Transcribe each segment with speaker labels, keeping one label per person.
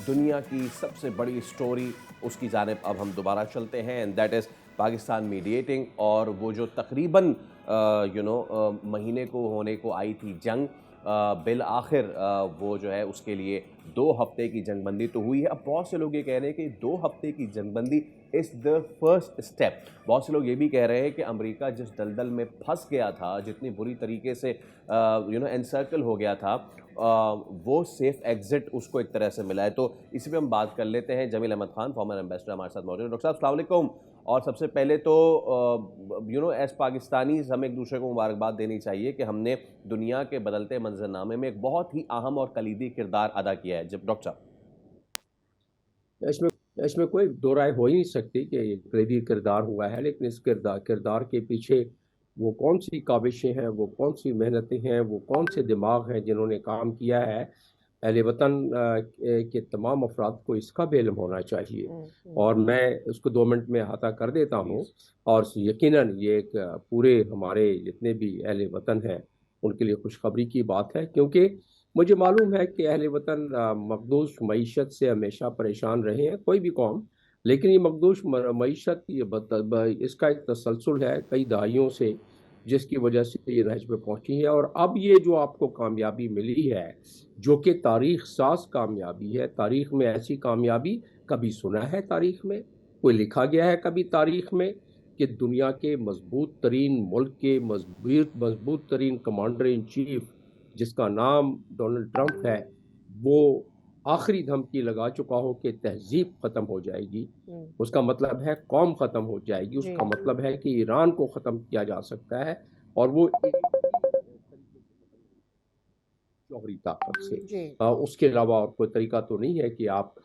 Speaker 1: दुनिया की सबसे बड़ी स्टोरी उसकी जानिब अब हम दोबारा चलते हैं and that is Pakistan mediating. और वो जो तकरीबन महीने को होने को आई थी जंग, बिल आखिर वो जो है उसके लिए 2 हफ्ते की जंगबंदी तो हुई है। अब बहुत से लोग ये कह रहे हैं कि 2 हफ्ते की जंगबंदी इज़ द फर्स्ट स्टेप। बहुत से लोग ये भी कह रहे हैं कि अमेरिका जिस दलदल में फंस गया था, जितनी बुरी तरीके से एनसर्कल हो गया था, वो सेफ एग्जिट उसको एक तरह से मिला है। तो इसी पे हम बात कर लेते हैं। जमील अहमद खान, फॉर्मर एम्बेसडर, हमारे साथ मौजूद हैं। डॉक्टर साहब अस्सलाम वालेकुम। और सबसे पहले तो एज पाकिस्तानी हम एक दूसरे को मुबारकबाद देनी चाहिए कि हमने दुनिया के बदलते मंजरनामे में एक बहुत ही अहम और कलीदी किरदार अदा किया है। जब डॉक्टर साहब,
Speaker 2: इसमें इसमें कोई दो राय हो ही नहीं सकती कि ये कलीदी किरदार हुआ है, लेकिन इस किरदार के पीछे वो कौन सी काविशें हैं, वो कौन सी मेहनतें हैं, वो कौन से दिमाग हैं जिन्होंने काम किया है, अहले वतन के तमाम अफराद को इसका भी इल्म होना चाहिए। और मैं उसको 2 मिनट में अहाता कर देता हूँ। और यकीनन ये एक पूरे हमारे जितने भी अहले वतन हैं उनके लिए खुशखबरी की बात है, क्योंकि मुझे मालूम है कि अहले वतन मखदूश मईशत से हमेशा परेशान रहे हैं, कोई भी कौम। लेकिन ये मखदूश मईशत इसका एक तसलसल है कई दहाइयों से, जिसकी वजह से ये नहज पे पहुंची है। और अब ये जो आपको कामयाबी मिली है, जो कि तारीख साज कामयाबी है, तारीख में ऐसी कामयाबी कभी सुना है तारीख में, कोई लिखा गया है कभी तारीख में कि दुनिया के मजबूत तरीन मुल्क के मजबूत तरीन कमांडर इन चीफ, जिसका नाम डोनाल्ड ट्रंप है, वो आखिरी धमकी लगा चुका हो कि तहजीब ख़त्म हो जाएगी। उसका मतलब है कौम ख़त्म हो जाएगी, उसका मतलब है कि ईरान को ख़त्म किया जा सकता है। और वो जौहरी ताकत से, उसके अलावा और कोई तरीका तो नहीं है कि आप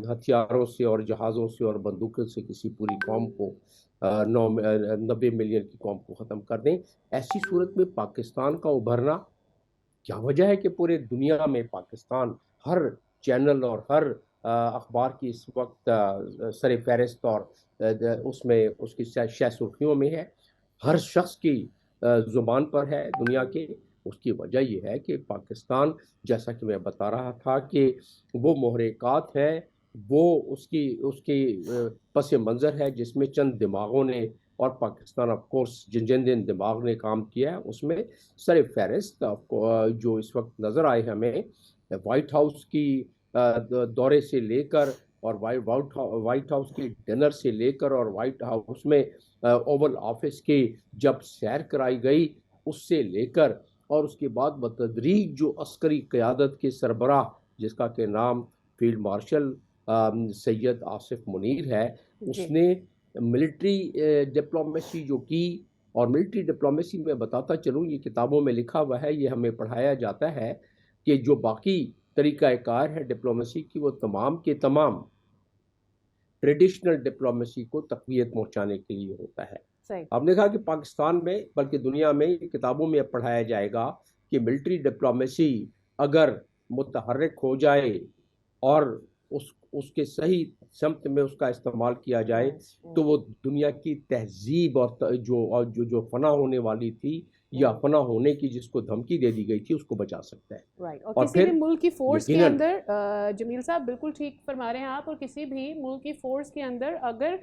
Speaker 2: हथियारों से और जहाज़ों से और बंदूकों से किसी पूरी कौम को 90 मिलियन की कौम को ख़त्म कर दें। ऐसी सूरत में पाकिस्तान का उभरना, क्या वजह है कि पूरे दुनिया में पाकिस्तान हर चैनल और हर अखबार की इस वक्त सर फहरिस्त और उसमें उसकी शायद सुर्खियों में है, हर शख्स की ज़ुबान पर है दुनिया के। उसकी वजह यह है कि पाकिस्तान, जैसा कि मैं बता रहा था कि वो महरक़ात है, वो उसकी उसकी पस मंज़र है जिसमें चंद दिमागों ने, और पाकिस्तान ऑफ कोर्स जिन जिन जिन दिमाग ने काम किया है उसमें सर फहरिस्त जो इस वक्त नज़र आए हमें, वाइट हाउस की दौरे से लेकर, और वाइट हाउस की डिनर से लेकर, और वाइट हाउस में ओवल ऑफिस की जब सैर कराई गई उससे लेकर, और उसके बाद बतदरीज जो अस्करी क़यादत के सरबराह, जिसका के नाम फील्ड मार्शल सैयद आसिफ मुनीर है, उसने मिलिट्री डिप्लोमेसी जो की। और मिलिट्री डिप्लोमेसी में बताता चलूँ, ये किताबों में लिखा हुआ है, ये हमें पढ़ाया जाता है कि जो बाकी तरीक़ाकार है डिप्लोमेसी की, वो तमाम के तमाम ट्रेडिशनल डिप्लोमेसी को तक़वियत पहुँचाने के लिए होता है। आपने कहा कि पाकिस्तान में, बल्कि दुनिया में किताबों में अब पढ़ाया जाएगा कि मिलिट्री डिप्लोमेसी अगर मुतहर्रिक हो जाए और उसके सही समत में उसका इस्तेमाल किया जाए, तो वो दुनिया की तहजीब और जो फना होने वाली थी, या फना होने की जिसको धमकी दे दी गई थी, उसको बचा सकता है।
Speaker 3: राइट। और
Speaker 2: और
Speaker 3: किसी भी
Speaker 2: फिर
Speaker 3: मुल्क की फोर्स के
Speaker 2: यकीनन
Speaker 3: अंदर जमील साहब बिल्कुल ठीक फरमा रहे हैं आप, और किसी भी मुल्क की फोर्स के अंदर अगर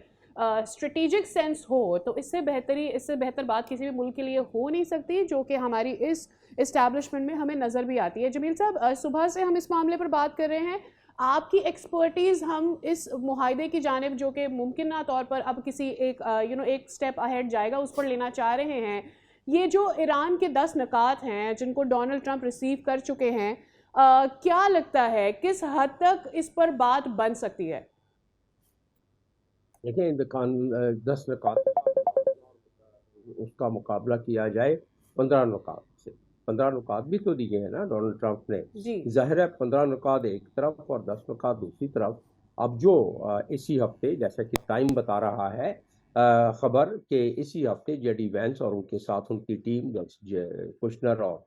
Speaker 3: स्ट्रेटेजिक सेंस हो तो इससे बेहतर बात किसी भी मुल्क के लिए हो नहीं सकती, जो कि हमारी इस इस्टेब्लिशमेंट में हमें नज़र भी आती है। जमील साहब, सुबह से हम इस मामले पर बात कर रहे हैं, आपकी एक्सपर्टीज़ हम इस मुहाइदे की जानिब, जो कि मुमकिन तौर पर अब किसी एक स्टेप अहेड जाएगा, उस पर लेना चाह रहे हैं। ये जो ईरान के 10 नकात हैं जिनको डोनाल्ड ट्रंप रिसीव कर चुके हैं, क्या लगता है किस हद तक इस पर बात बन सकती है?
Speaker 2: देखें, 10 नकात उसका मुकाबला किया जाए 15 नुकात से। 15 नुकात भी तो दिए हैं ना डोनाल्ड ट्रंप ने। जाहिर है 15 नुकात एक तरफ और 10 नुकात दूसरी तरफ। अब जो इसी हफ्ते, जैसा कि टाइम बता रहा है खबर, कि इसी हफ्ते जेडी वैंस और उनके साथ उनकी टीम, कुशनर और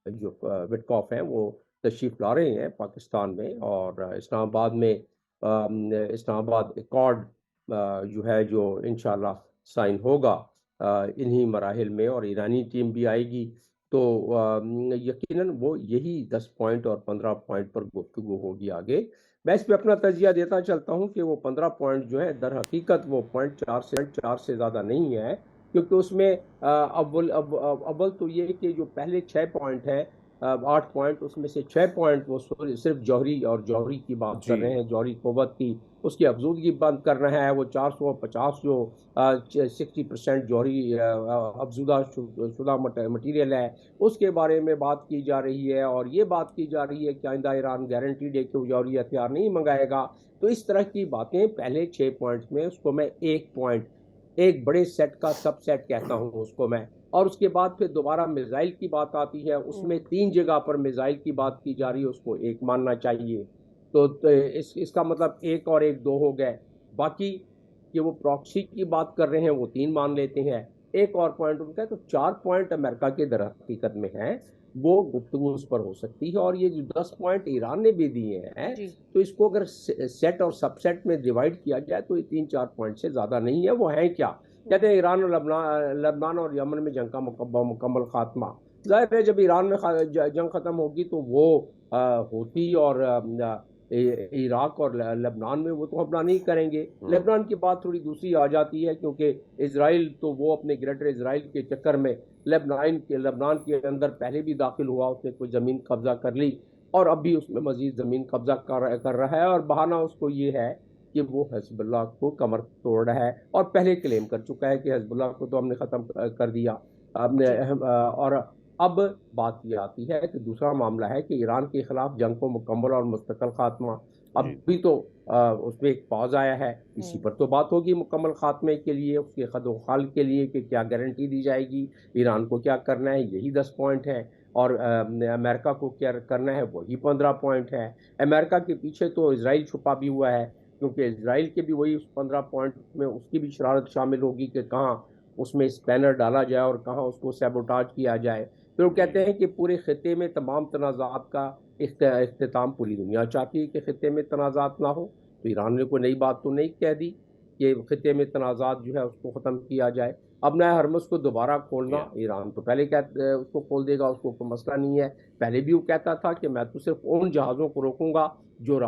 Speaker 2: जो विटकॉफ हैं, वो तशरीफ ला रहे हैं पाकिस्तान में। और इस्लामाबाद एकॉर्ड जो है, जो इंशाल्लाह साइन होगा इन्हीं मराहिल में, और ईरानी टीम भी आएगी। तो यकीनन वो यही 10 पॉइंट और 15 पॉइंट पर गुफ्तगू होगी आगे। मैं इस पे अपना तजिया देता चलता हूँ कि वो 15 पॉइंट जो है दर हकीकत वो पॉइंट 4 से ज़्यादा नहीं है, क्योंकि उसमें अव्वल तो ये कि जो पहले 6 पॉइंट है, 8 पॉइंट, उसमें से 6 पॉइंट वो सिर्फ जौहरी और जौहरी की बात कर रहे हैं, जौहरी क़ुव्वत की उसकी अफजूदगी बंद करना है। वो 450 जो 60% जौहरी अफजूदा शुदा मटीरियल है उसके बारे में बात की जा रही है, और ये बात की जा रही है कि आइंदा ईरान गारंटीड है कि वो जौहरी हथियार नहीं मंगाएगा। तो इस तरह की बातें पहले 6 पॉइंट्स में, उसको मैं एक पॉइंट, एक बड़े सेट का सबसेट कहता हूँ उसको मैं। और उसके बाद फिर दोबारा मिसाइल की बात आती है, उसमें 3 जगह पर मिसाइल की बात की जा रही है, उसको एक मानना चाहिए। तो इसका मतलब 1 और 1 2 हो गए। बाकी कि वो प्रॉक्सी की बात कर रहे हैं वो 3 मान लेते हैं, एक और पॉइंट उनका है, तो 4 पॉइंट अमेरिका के दर हकीकत में हैं, वो गुफ्तगू उस पर हो सकती है। और ये जो 10 पॉइंट ईरान ने भी दिए हैं, तो इसको अगर सेट और सबसेट में डिवाइड किया जाए तो ये 3-4 पॉइंट से ज़्यादा नहीं है। वो हैं क्या? कहते हैं ईरान और लबनान और यमन में जंग का मुकम्मल खात्मा। जाहिर है जब ईरान में जंग ख़त्म होगी तो वो हूती और इराक और लेबनान में वो तो हमला नहीं करेंगे। लेबनान की बात थोड़ी दूसरी आ जाती है, क्योंकि इजराइल तो वो अपने ग्रेटर इजराइल के चक्कर में लेबनान के अंदर पहले भी दाखिल हुआ, उसने कोई ज़मीन कब्जा कर ली और अब भी उसमें मजीद ज़मीन कब्जा कर रहा है, और बहाना उसको ये है कि वो हिजबुल्लाह को कमर तोड़ रहा है, और पहले क्लेम कर चुका है कि हिजबुल्लाह को तो हमने ख़त्म कर दिया। और अब बात ये आती है कि दूसरा मामला है कि ईरान के खिलाफ जंग को मुकम्मल और मुस्तकिल खात्मा। अभी तो उसमें एक पॉज आया है, इसी पर तो बात होगी मुकम्मल खात्मे के लिए, उसके खदोखाल के लिए कि क्या गारंटी दी जाएगी, ईरान को क्या करना है, यही 10 पॉइंट है। और अमेरिका को क्या करना है, वही 15 पॉइंट है। अमेरिका के पीछे तो इसराइल छुपा भी हुआ है, क्योंकि इसराइल के भी वही उस 15 पॉइंट में उसकी भी शरारत शामिल होगी कि कहाँ उसमें स्पैनर डाला जाए और कहाँ उसको सैबोटाज किया जाए। फिर वो कहते हैं कि पूरे खिते में तमाम तनाज़ात का इख्तिताम पूरी दुनिया चाहती है कि खिते में तनाज़ात ना हो, तो ईरान ने कोई नई बात तो नहीं कह दी कि खिते में तनाज़ात जो है उसको ख़त्म किया जाए। अब नया हरमुज़ को दोबारा खोलना, ईरान तो पहले उसको खोल देगा, उसको कोई मसला नहीं है। पहले भी वो कहता था कि मैं तो सिर्फ उन जहाज़ों को रोकूंगा जो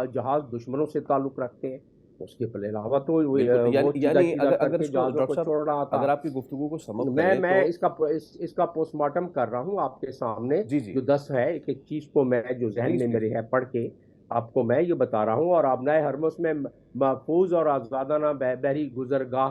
Speaker 2: जहाज़ दुश्मनों से ताल्लुक़ रखते हैं, उसके अलावा तो वो
Speaker 1: यानी अगर इसको
Speaker 2: जहाज़ों को
Speaker 1: डॉक्टर
Speaker 2: छोड़ रहा
Speaker 1: साहब
Speaker 2: था।
Speaker 1: अगर आपकी गुफ्तगू को समझ
Speaker 2: मैं
Speaker 1: तो
Speaker 2: इसका पोस्टमार्टम कर रहा हूँ आपके सामने।
Speaker 1: जी जी
Speaker 2: जो 10 है, एक एक चीज़ को मैं जो जहन में मेरे है पढ़ के आपको मैं ये बता रहा हूँ। और आबनाए हरमुज़ में महफूज और आज़ादाना बहरी गुजरगाह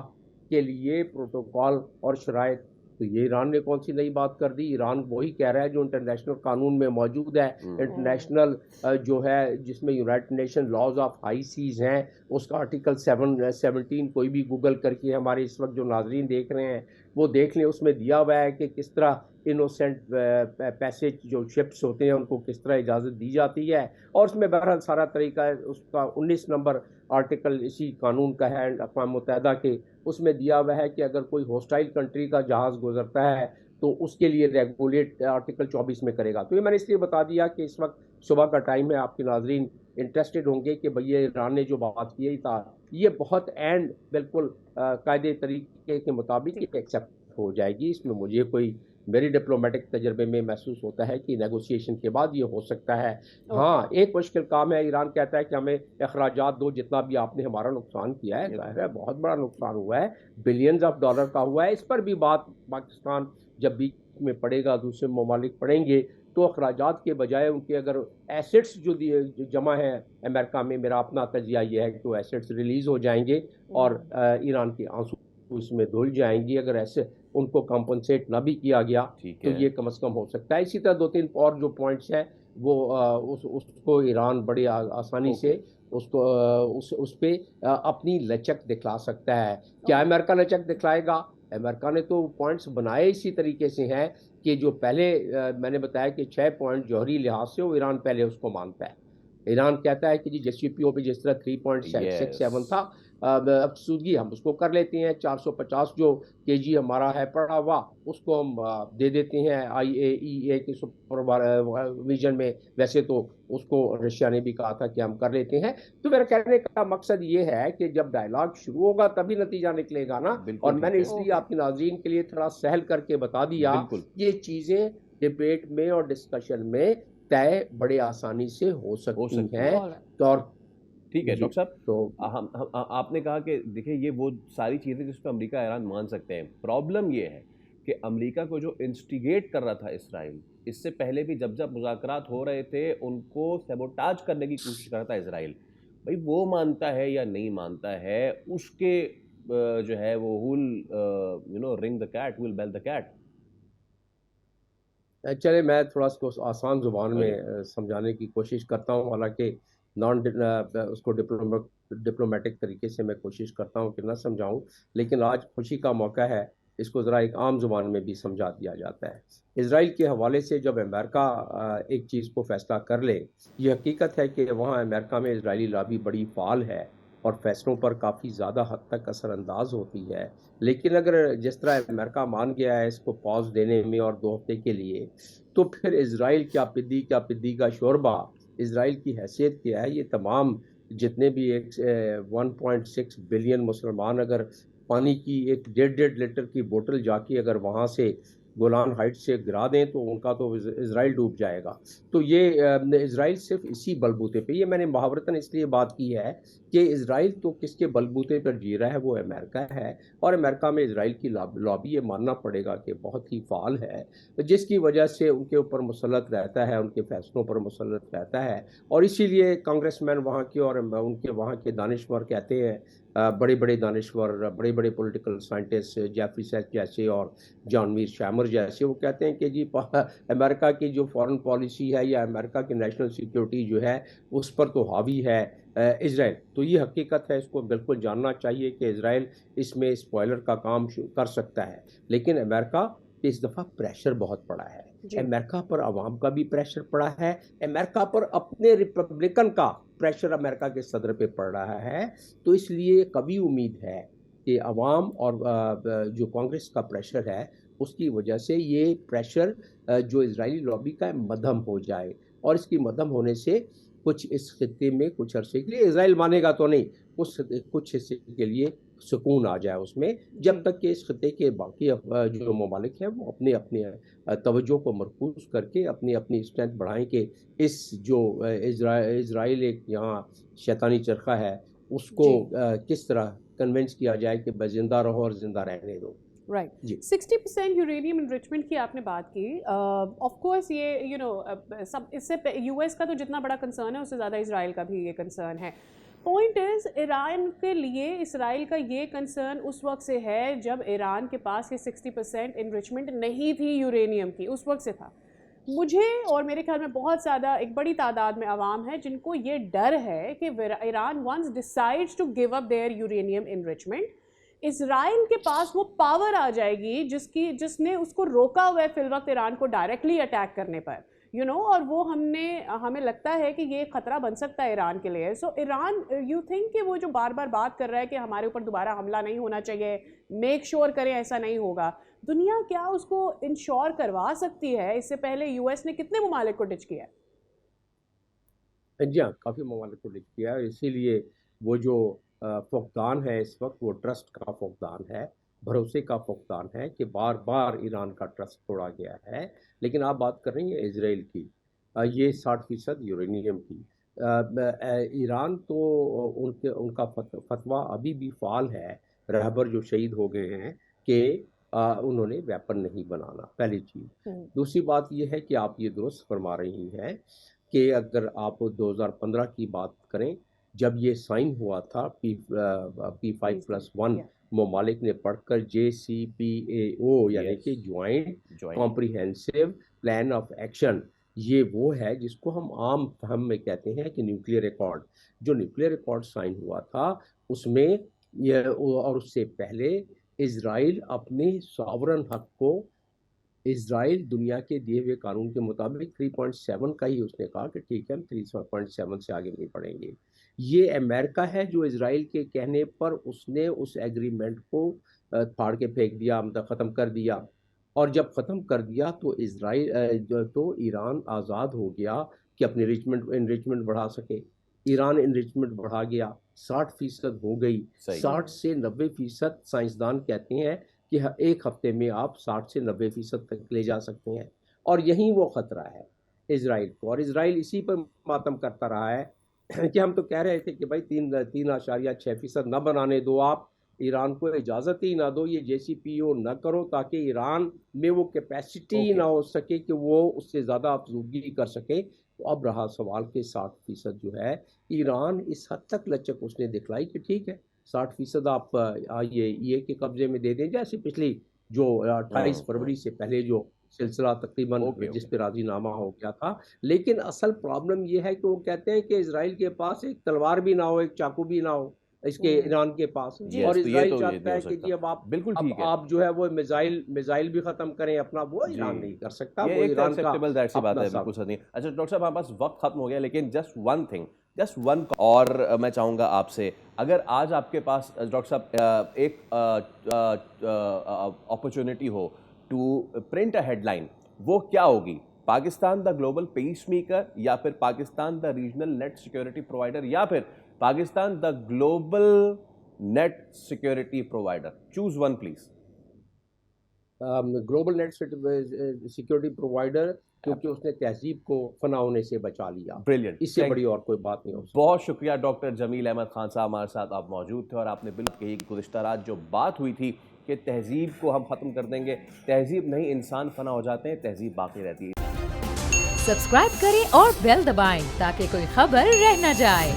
Speaker 2: के लिए प्रोटोकॉल और शराइत, तो ये ईरान ने कौन सी नई बात कर दी? ईरान वही कह रहा है जो इंटरनेशनल कानून में मौजूद है। इंटरनेशनल जो है जिसमें United Nation laws of high seas हैं, उसका आर्टिकल 17 कोई भी गूगल करके हमारे इस वक्त जो नाजरीन देख रहे हैं वो देख लें, उसमें दिया हुआ है कि किस तरह इनोसेंट पैसेज जो शिप्स होते हैं उनको किस तरह इजाज़त दी जाती है। और उसमें बहरहाल सारा तरीका है, उसका 19 नंबर आर्टिकल इसी कानून का है अक़वाम मुत्तहिदा के, उसमें दिया हुआ है कि अगर कोई होस्टाइल कंट्री का जहाज़ गुजरता है तो उसके लिए रेगुलेट आर्टिकल 24 में करेगा। तो ये मैंने इसलिए बता दिया कि इस वक्त सुबह का टाइम है, आपके नाजरीन इंटरेस्टेड होंगे कि भैया ईरान ने जो बात की था ये बहुत एंड बिल्कुल कायदे तरीके के मुताबिक एक्सेप्ट हो जाएगी। इसमें मुझे कोई मेरी डिप्लोमेटिक तजर्बे में महसूस होता है कि नेगोशिएशन के बाद ये हो सकता है। हाँ, एक मुश्किल काम है, ईरान कहता है कि हमें अखराजात दो, जितना भी आपने हमारा नुकसान किया है, जाहिर है बहुत बड़ा नुकसान हुआ है, बिलियंस ऑफ डॉलर का हुआ है। इस पर भी बात पाकिस्तान जब बीच में पड़ेगा, दूसरे ममालिक पड़ेंगे, तो अखराजात के बजाय उनके अगर एसेट्स जो जमा है अमेरिका में, मेरा अपना तजिया ये है कि वो एसेट्स रिलीज़ हो जाएंगे और ईरान के आंसू उसमें धुल जाएंगी। अगर ऐसे उनको कंपनसेट ना भी किया गया तो ये कम से कम हो सकता है। इसी तरह 2-3 और जो पॉइंट्स हैं वो उसको ईरान बड़ी आसानी से उसको उस पे अपनी लचक दिखला सकता है। क्या अमेरिका लचक दिखलाएगा? अमेरिका ने तो पॉइंट्स बनाए इसी तरीके से हैं कि जो पहले मैंने बताया कि 6 पॉइंट जौहरी लिहाज से वो ईरान पहले उसको मानता है। ईरान कहता है कि जी JCPOA पे जिस तरह 3.67 था, अफसुदगी हम उसको कर लेते हैं। 450 जो केजी हमारा है पड़ा हुआ, उसको हम दे देते हैं IAEA के सुपरविजन में। वैसे तो उसको रशिया ने भी कहा था कि हम कर लेते हैं। तो मेरा कहने का मकसद ये है कि जब डायलॉग शुरू होगा तभी नतीजा निकलेगा ना। और
Speaker 1: बिल्कुल ठीक
Speaker 2: मैंने
Speaker 1: है।
Speaker 2: इसलिए
Speaker 3: ओके
Speaker 2: आपके नाज़रीन के लिए थोड़ा सहल करके बता दिया,
Speaker 1: बिल्कुल
Speaker 2: ये चीज़ें डिबेट में और डिस्कशन में तय बड़े आसानी से हो
Speaker 1: हो
Speaker 2: सकती
Speaker 1: सकती
Speaker 2: हैं।
Speaker 1: है।
Speaker 3: ऑलराइट
Speaker 2: तो और
Speaker 1: ठीक है
Speaker 2: जी,
Speaker 1: डॉक्टर साहब।
Speaker 2: तो
Speaker 1: आपने कहा कि देखिए ये वो सारी चीज़ें जिस पे अमेरिका ईरान मान सकते हैं। प्रॉब्लम ये है कि अमेरिका को जो इंस्टिगेट कर रहा था इसराइल, इससे पहले भी जब जब मुज़ाकरात हो रहे थे उनको सैबोटाज करने की कोशिश कर रहा था इसराइल। भाई वो मानता है या नहीं मानता है उसके जो है वो who'll ring the cat will bell the cat.
Speaker 2: चले मैं थोड़ा उसको आसान ज़ुबान में
Speaker 1: बोलिए।
Speaker 2: समझाने की कोशिश करता हूँ। हालांकि नॉन उसको डिप्लोमेटिक तरीके से मैं कोशिश करता हूँ कि ना समझाऊँ, लेकिन आज खुशी का मौका है, इसको ज़रा एक आम ज़ुबान में भी समझा दिया जाता है। इसराइल के हवाले से जब अमेरिका एक चीज़ को फैसला कर ले, ये हकीकत है कि वहाँ अमेरिका में इसराइली लॉबी बड़ी फ़ाल है और फैसलों पर काफ़ी ज़्यादा हद तक असरअंदाज होती है। लेकिन अगर जिस तरह अमेरिका मान गया है इसको पॉज़ देने में और 2 हफ्ते के लिए, तो फिर इज़राइल क्या पिद्दी का शोरबा, इज़राइल की हैसियत क्या है, ये तमाम जितने भी 1.6 बिलियन मुसलमान अगर पानी की एक डेढ़ लीटर की बोतल जाके अगर वहाँ से गोलान हाइट्स से गिरा दें तो उनका तो इज़राइल डूब जाएगा। तो ये इज़राइल सिर्फ़ इसी बलबूते पे, ये मैंने मुहावरतन इसलिए बात की है कि इज़राइल तो किसके बलबूते पर जी रहा है, वो अमेरिका है। और अमेरिका में इज़राइल की लॉबी ये मानना पड़ेगा कि बहुत ही फ़ाल है, जिसकी वजह से उनके ऊपर मुसल्लत रहता है, उनके फैसलों पर मुसल्लत रहता है। और इसीलिए कांग्रेसमैन वहाँ के और उनके वहाँ के दानिश्वर कहते हैं, बड़े-बड़े दानिश्वर, बड़े-बड़े पॉलिटिकल साइंटिस्ट जेफरी सेट जैसे और जॉन मीर शैमर जैसे, वो कहते हैं कि जी अमेरिका की जो फॉरेन पॉलिसी है या अमेरिका की नेशनल सिक्योरिटी जो है, उस पर तो हावी है इज़राइल। तो ये हकीकत है, इसको बिल्कुल जानना चाहिए कि इज़राइल इसमें स्पॉइलर का काम कर सकता है। लेकिन अमेरिका पे इस दफ़ा प्रेशर बहुत पड़ा है।
Speaker 3: जी
Speaker 2: अमेरिका पर अवाम का भी प्रेशर पड़ा है, अमेरिका पर अपने रिपब्लिकन का प्रेशर अमेरिका के सदर पे पड़ रहा है। तो इसलिए कभी उम्मीद है कि अवाम और जो कांग्रेस का प्रेशर है, उसकी वजह से ये प्रेशर जो इज़राइली लॉबी का है मद्धम हो जाए। और इसकी मद्धम होने से कुछ इस खित्ते में कुछ अरसे के लिए इज़राइल मानेगा तो नहीं, कुछ हिस्से के लिए सुकून आ जाए उसमें,
Speaker 3: जी
Speaker 2: जब तक कि इस खित्ते के बाकी जो ममालिक हैं वो अपने अपने तवज्जो को मरकूज़ करके अपनी अपनी स्ट्रेंथ बढ़ाएं कि इस जो इज़राइल एक यहाँ शैतानी चरखा है, उसको
Speaker 3: जी
Speaker 2: किस तरह कन्विंस किया जाए कि बस ज़िंदा रहो और ज़िंदा रहने दो।
Speaker 3: राइट।
Speaker 2: जी।
Speaker 3: 60% यूरेनियम इनरिचमेंट की आपने बात की। ऑफ कोर्स ये सब इससे यूएस का तो जितना बड़ा कंसर्न है उससे ज़्यादा इसराइल का भी ये कंसर्न है। पॉइंट इज़ ईरान के लिए इसराइल का ये कंसर्न उस वक्त से है जब ईरान के पास ये 60% इनरिचमेंट नहीं थी यूरेनियम की, उस वक्त से था। मुझे और मेरे ख्याल में बहुत ज़्यादा एक बड़ी तादाद में आवाम है जिनको ये डर है कि Iran once decides to give up their uranium enrichment, Israel के पास वो पावर आ जाएगी जिसने उसको रोका हुआ है फिल वक्त ईरान को डायरेक्टली अटैक करने पर, और वो हमें लगता है कि ये खतरा बन सकता है ईरान के लिए। सो ईरान, यू थिंक कि वो जो बार बार बात कर रहा है कि हमारे ऊपर दोबारा हमला नहीं होना चाहिए, मेक श्योर करें ऐसा नहीं होगा, दुनिया क्या उसको इंश्योर करवा सकती है? इससे पहले यूएस ने कितने ममालिक को डिच किया है?
Speaker 2: जी हाँ, काफ़ी ममालिक को लिख किया है, इसीलिए वो जो फुक़दान है इस वक्त, वो ट्रस्ट का फुक़दान है, भरोसे का फुक़दान है कि बार-बार ईरान का ट्रस्ट तोड़ा गया है। लेकिन आप बात कर रही हैं इज़राइल की, ये 60% यूरेनियम की। ईरान तो उनका फतवा अभी भी फ़ाल है, रहबर जो शहीद हो गए हैं कि उन्होंने वेपन नहीं बनाना, पहली चीज़।
Speaker 3: हम्म,
Speaker 2: दूसरी बात ये है कि आप ये दुरुस्त फरमा रही हैं कि अगर आप 2015 की बात करें, जब ये साइन हुआ था P5
Speaker 3: प्लीज
Speaker 2: प्लस वन,
Speaker 3: या
Speaker 2: ममालिक ने पढ़कर JCPOA यानी
Speaker 1: यस
Speaker 2: कि joint
Speaker 1: joint
Speaker 2: comprehensive plan of action, ये वो है जिसको हम आम फहम में कहते हैं कि न्यूक्लियर रिकॉर्ड। जो न्यूक्लियर रिकॉर्ड साइन हुआ था उसमें ये, और उससे पहले इज़राइल अपने सॉवरन हक को इज़राइल दुनिया के दिए हुए कानून के मुताबिक 3.7 का ही उसने कहा कि ठीक है हम 3.7 से आगे नहीं बढ़ेंगे। ये अमेरिका है जो इज़राइल के कहने पर उसने उस एग्रीमेंट को फाड़ के फेंक दिया, मतलब ख़त्म कर दिया। और जब ख़त्म कर दिया तो तो ईरान आज़ाद हो गया कि अपनी इनरिचमेंट बढ़ा सके। ईरान इनरिचमेंट बढ़ा गया, 60% हो गई।
Speaker 1: सही।
Speaker 2: 60 से 90% साइंसदान कहते हैं कि एक हफ्ते में आप 60 से 90% तक ले जा सकते हैं। और यही वो ख़तरा है इज़राइल को, और इज़राइल इसी पर मातम करता रहा है कि हम तो कह रहे थे कि भाई 3.6% न बनाने दो, आप ईरान को इजाज़त ही ना दो, ये JCPO न करो, ताकि ईरान में वो कैपेसिटी ना हो सके कि वो उससे ज़्यादा अफजूगी कर सके। तो अब रहा सवाल कि 60% जो है, ईरान इस हद तक लचक उसने दिखलाई कि ठीक है 60% आप ये के कब्जे में दे दें, जैसे पिछली जो 28 फरवरी से पहले जो सिलसिला तकरीबन जिस पे राजीनामा हो गया था। लेकिन असल प्रॉब्लम ये है कि वो कहते हैं कि इज़राइल के पास एक तलवार भी ना हो, एक चाकू भी ना हो इसके ईरान के पास,
Speaker 3: जी।
Speaker 2: और
Speaker 1: तो ये
Speaker 2: इज़राइल
Speaker 1: तो ये
Speaker 2: चाहता
Speaker 1: नहीं
Speaker 2: है
Speaker 1: हो
Speaker 2: कि
Speaker 1: सकता।
Speaker 2: जी अब
Speaker 1: बिल्कुल ठीक है।
Speaker 2: आप जो है वो मिसाइल भी ख़त्म करें अपना, वो
Speaker 1: जी।
Speaker 2: ईरान नहीं कर सकता,
Speaker 1: ये
Speaker 2: वो
Speaker 1: एक
Speaker 2: ईरान का
Speaker 1: एक्सेप्टेबल ज़ाहिर सी बात
Speaker 2: अपना
Speaker 1: है,
Speaker 2: सब।
Speaker 1: बिल्कुल सही नहीं। अच्छा डॉक्टर साहब, हमारे पास वक्त खत्म हो गया, लेकिन जस्ट वन और मैं चाहूँगा आपसे, अगर आज आपके पास डॉक्टर साहब एक अपॉर्चुनिटी हो टू प्रिंट अ हेडलाइन, वो क्या होगी? Pakistan the global peace maker, या फिर Pakistan the regional net security provider, या फिर Pakistan the global net security provider? Choose one please.
Speaker 2: Global net security provider, क्योंकि उसने तहजीब को फना होने से बचा लिया।
Speaker 1: ब्रिलियंट,
Speaker 2: इससे बड़ी और कोई बात नहीं हो सकती।
Speaker 1: बहुत शुक्रिया डॉक्टर जमील अहमद खान साहब, हमारे साथ आप मौजूद थे और आपने बिल्कुल कही कि गुज़िश्ता रात जो बात हुई थी कि तहजीब को हम ख़त्म कर देंगे, तहजीब नहीं, इंसान फना हो जाते हैं, तहजीब बाकी रहती है।
Speaker 4: सब्सक्राइब करें और बेल दबाएं ताकि कोई खबर रह न जाए।